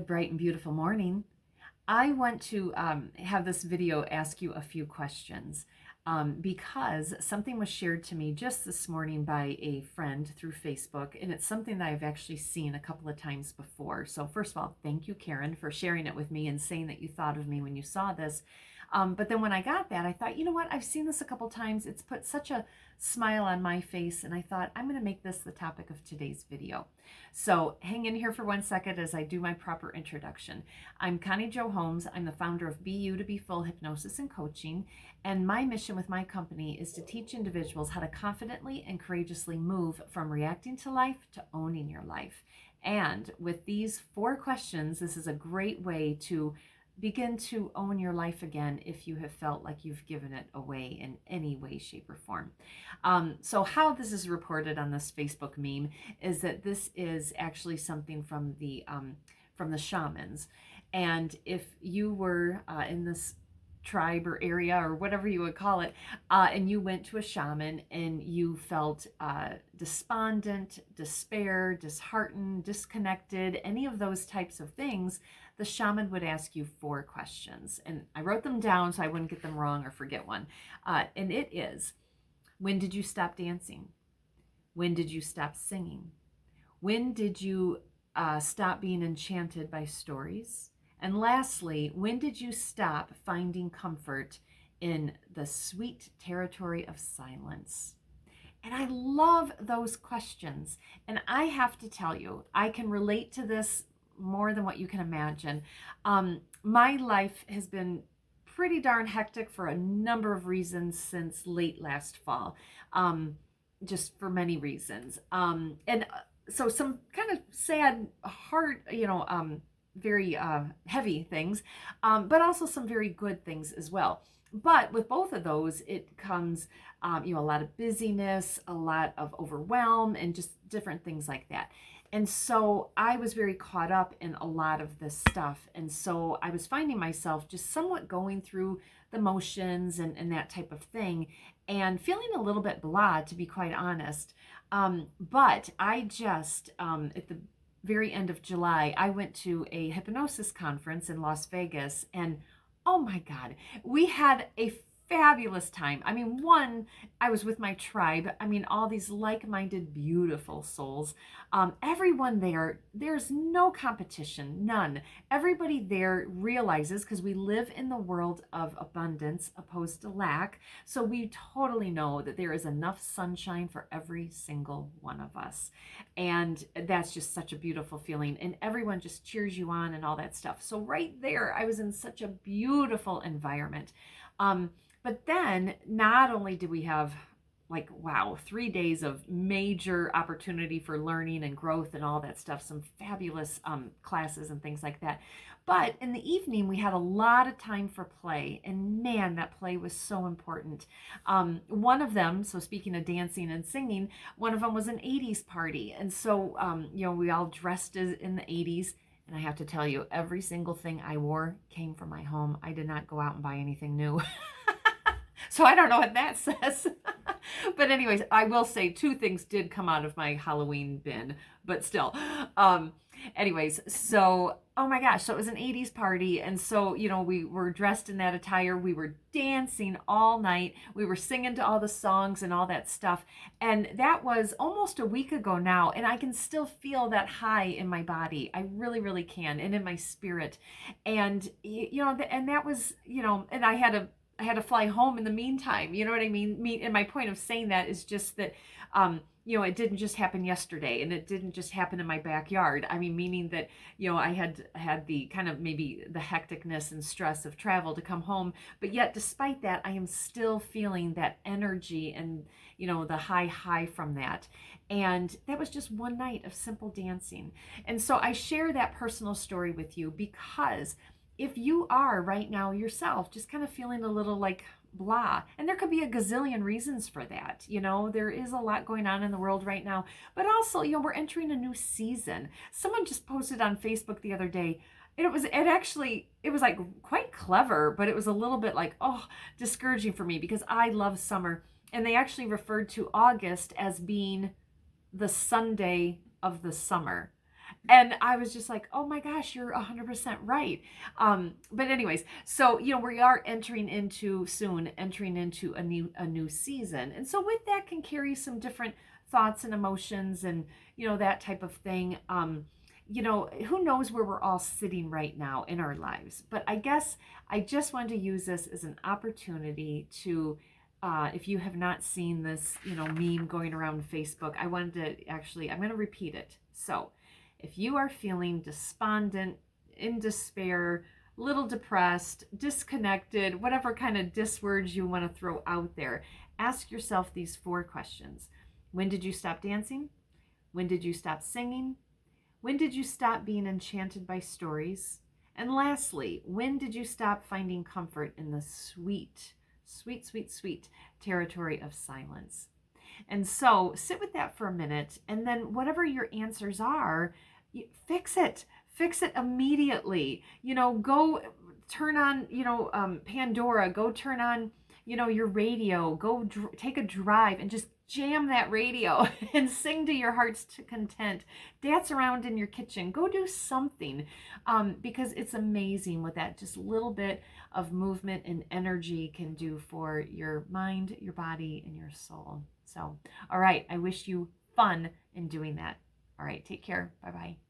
bright and beautiful morning. I want to have this video ask you a few questions because something was shared to me just this morning by a friend through Facebook, and it's something that I've actually seen a couple of times before. So first of all, thank you, Karen, for sharing it with me and saying that you thought of me when you saw this. But then when I got that, I thought, you know what? I've seen this a couple times. It's put such a smile on my face, and I thought, I'm going to make this the topic of today's video. So hang in here for 1 second as I do my proper introduction. I'm Connie Jo Holmes. I'm the founder of BU2BFULL Hypnosis and Coaching, and my mission with my company is to teach individuals how to confidently and courageously move from reacting to life to owning your life. And with these 4 questions, this is a great way to begin to own your life again if you have felt like you've given it away in any way, shape, or form. So how this is reported on this Facebook meme is that this is actually something from the shamans. And if you were in this tribe or area or whatever you would call it, and you went to a shaman and you felt despondent, despair, disheartened, disconnected, any of those types of things, the shaman would ask you 4 questions. And I wrote them down so I wouldn't get them wrong or forget one. And it is, when did you stop dancing? When did you stop singing? When did you stop being enchanted by stories? And lastly, when did you stop finding comfort in the sweet territory of silence? And I love those questions. And I have to tell you, I can relate to this more than what you can imagine. My life has been pretty darn hectic for a number of reasons since late last fall, just for many reasons. And so some kind of sad, hard, very heavy things, but also some very good things as well. But with both of those, it comes, a lot of busyness, a lot of overwhelm, and just different things like that. And so I was very caught up in a lot of this stuff. And so I was finding myself just somewhat going through the motions and that type of thing, and feeling a little bit blah, to be quite honest. But I just, at the very end of July, I went to a hypnosis conference in Las Vegas, and oh my God, we had a fabulous time. I mean, one, I was with my tribe. I mean, all these like-minded, beautiful souls. Everyone there, there's no competition, none. Everybody there realizes, because we live in the world of abundance opposed to lack, so we totally know that there is enough sunshine for every single one of us. And that's just such a beautiful feeling. And everyone just cheers you on and all that stuff. So right there, I was in such a beautiful environment. But then not only did we have 3 days of major opportunity for learning and growth and all that stuff, some fabulous classes and things like that. But in the evening, we had a lot of time for play. And man, that play was so important. One of them, so speaking of dancing and singing, one of them was an 80s party. And so, we all dressed in the 80s. And I have to tell you, every single thing I wore came from my home. I did not go out and buy anything new. So I don't know what that says. But anyways, I will say 2 things did come out of my Halloween bin, but still. Anyways, so, oh my gosh, so it was an 80s party. And so, we were dressed in that attire. We were dancing all night. We were singing to all the songs and all that stuff. And that was almost a week ago now. And I can still feel that high in my body. I really, really can. And in my spirit. And, and that was, and I had to fly home in the meantime. You know what I mean? And my point of saying that is just that, it didn't just happen yesterday, and it didn't just happen in my backyard. I mean, meaning that, I had the kind of maybe the hecticness and stress of travel to come home. But yet, despite that, I am still feeling that energy and, the high from that. And that was just one night of simple dancing. And so I share that personal story with you because if you are right now yourself just kind of feeling a little like blah, and there could be a gazillion reasons for that. There is a lot going on in the world right now, but also, we're entering a new season. Someone just posted on Facebook the other day, it was like quite clever, but it was a little bit like, discouraging for me because I love summer. And they actually referred to August as being the Sunday of the summer. And I was just like, oh my gosh, you're 100% right. But anyways, so, we are entering into a new season. And so with that can carry some different thoughts and emotions and, that type of thing. Who knows where we're all sitting right now in our lives. But I guess I just wanted to use this as an opportunity to, if you have not seen this, meme going around Facebook, I'm going to repeat it. So if you are feeling despondent, in despair, little depressed, disconnected, whatever kind of words you want to throw out there, ask yourself these 4 questions. When did you stop dancing? When did you stop singing? When did you stop being enchanted by stories? And lastly, when did you stop finding comfort in the sweet, sweet, sweet, sweet territory of silence? And so sit with that for a minute, and then whatever your answers are, fix it. Fix it immediately. Go turn on, Pandora. Go turn on, your radio. Go take a drive and just jam that radio and sing to your heart's content. Dance around in your kitchen. Go do something, because it's amazing what that just little bit of movement and energy can do for your mind, your body, and your soul. So, all right, I wish you fun in doing that. All right, take care. Bye-bye.